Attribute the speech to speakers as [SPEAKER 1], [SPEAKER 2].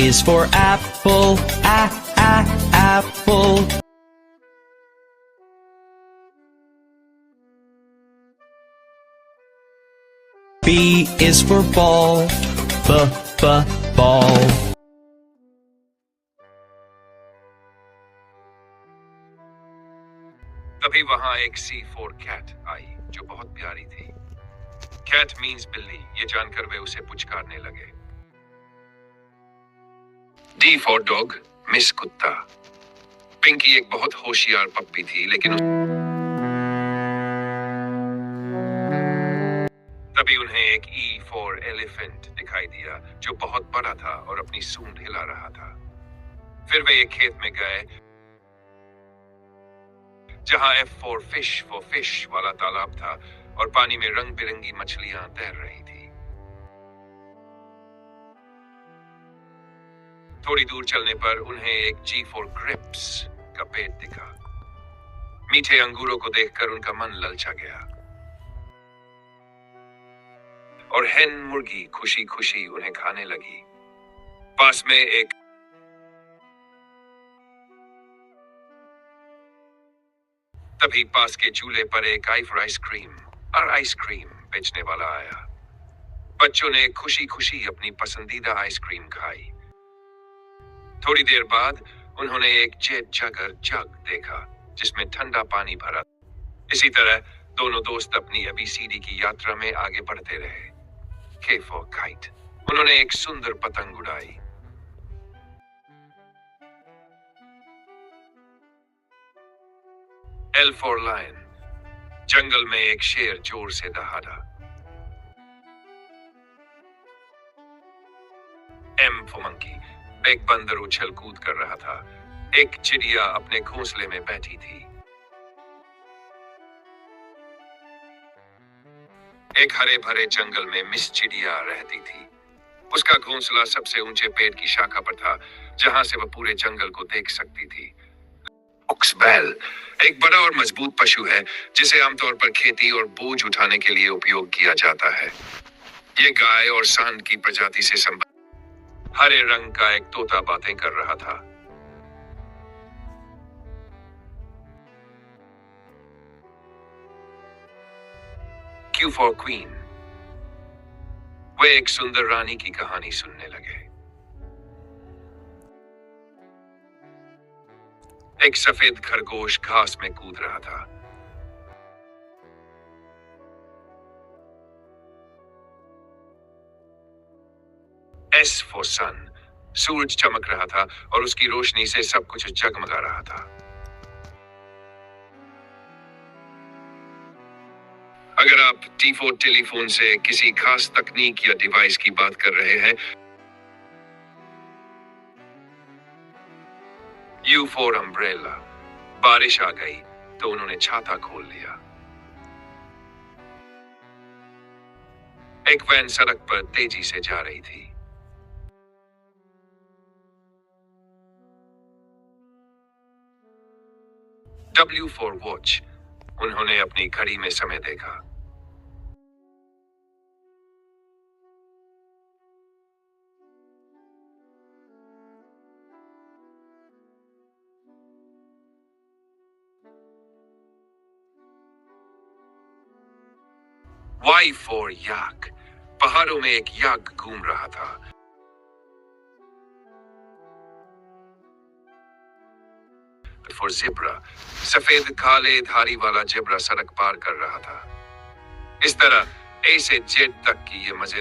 [SPEAKER 1] is for apple, apple. B is for ball, ball.
[SPEAKER 2] तभी वहां एक C for cat आई जो बहुत प्यारी थी। Cat means बिल्ली, ये जानकर वे उसे पुचकारने लगे। D for dog, मिस कुत्ता। पिंकी एक बहुत होशियार पप्पी थी, लेकिन तभी उन्हें एक E for elephant दिखाई दिया जो बहुत बड़ा था और अपनी सूंड हिला रहा था। फिर वे एक खेत में गए जहां F for fish वाला तालाब था और पानी में रंग बिरंगी मछलियां तैर रही थी। थोड़ी दूर चलने पर उन्हें एक G for grapes का पेड़ दिखा। मीठे अंगूरों को देखकर उनका मन ललचा गया और हेन मुर्गी खुशी खुशी उन्हें खाने लगी। पास में एक तभी पास के झूले पर एक आई फॉर आइसक्रीम बेचने वाला आया। बच्चों ने खुशी खुशी अपनी पसंदीदा आइसक्रीम खाई। थोड़ी देर बाद उन्होंने एक जग देखा जिसमें ठंडा पानी भरा। इसी तरह दोनों दोस्त अपनी ABCD की यात्रा में आगे बढ़ते रहे। K for kite, उन्होंने एक सुंदर पतंग उड़ाई। L for lion, जंगल में एक शेर जोर से दहाड़ा। M for monkey, एक बंदर उछल कूद कर रहा था। एक चिड़िया अपने घोंसले में बैठी थी। एक हरे भरे जंगल में मिस चिड़िया रहती थी। उसका घोंसला सबसे ऊंचे पेड़ की शाखा पर था जहां से वह पूरे जंगल को देख सकती थी। ऑक्सबेल एक बड़ा और मजबूत पशु है जिसे आमतौर पर खेती और बोझ उठाने के लिए उपयोग किया जाता है। ये गाय और सांड की प्रजाति से संबंधित हरे रंग का एक तोता बातें कर रहा था। Q for queen, वे एक सुंदर रानी की कहानी सुनने लगे। एक सफेद खरगोश घास में कूद रहा था। S for sun, सूरज चमक रहा था और उसकी रोशनी से सब कुछ जगमगा रहा था। अगर आप T for टेलीफोन से किसी खास तकनीक या डिवाइस की बात कर रहे हैं। U for umbrella, बारिश आ गई तो उन्होंने छाता खोल लिया। एक वैन सड़क पर तेजी से जा रही थी। W for watch, उन्होंने अपनी घड़ी में समय देखा। Y for yak, पहाड़ों में एक याक घूम रहा था। For zebra, सफेद काले धारी वाला जेब्रा सड़क पार कर रहा था। इस तरह A से Z तक की ये मजेदार